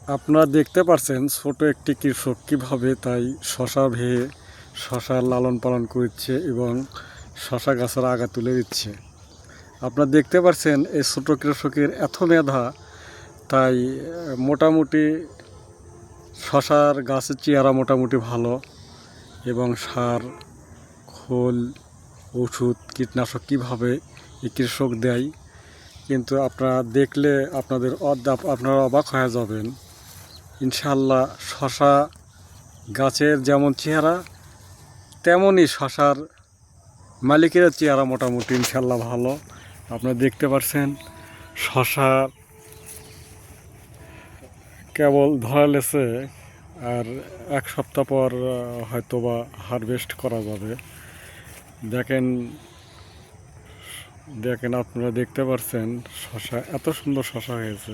আপনারা দেখতে পাচ্ছেন ছোট একটি কৃষক কীভাবে তাই শশা ভেয়ে শশার লালন পালন করছে এবং শশা গাছের আগা তুলে দিচ্ছে। আপনারা দেখতে পাচ্ছেন এই ছোট কৃষকের এত মেধা, তাই মোটামুটি শশার গাছের চেহারা মোটামুটি ভালো এবং সার, খোল, ওষুধ, কীটনাশক কীভাবে এই কৃষক দেয়, কিন্তু আপনারা দেখলে আপনারা অবাক হয়ে যাবেন। ইনশাআল্লাহ শশা গাছের যেমন চেহারা তেমনই শশার মালিকের চেহারা মোটামুটি ইনশাআল্লাহ ভালো। আপনারা দেখতে পাচ্ছেন শশা কেবল ধরালেছে, আর এক সপ্তাহ পর হয়তো বা হারভেস্ট করা যাবে। দেখেন দেখেন আপনারা দেখতে পাচ্ছেন শশা এত সুন্দর শশা হয়েছে।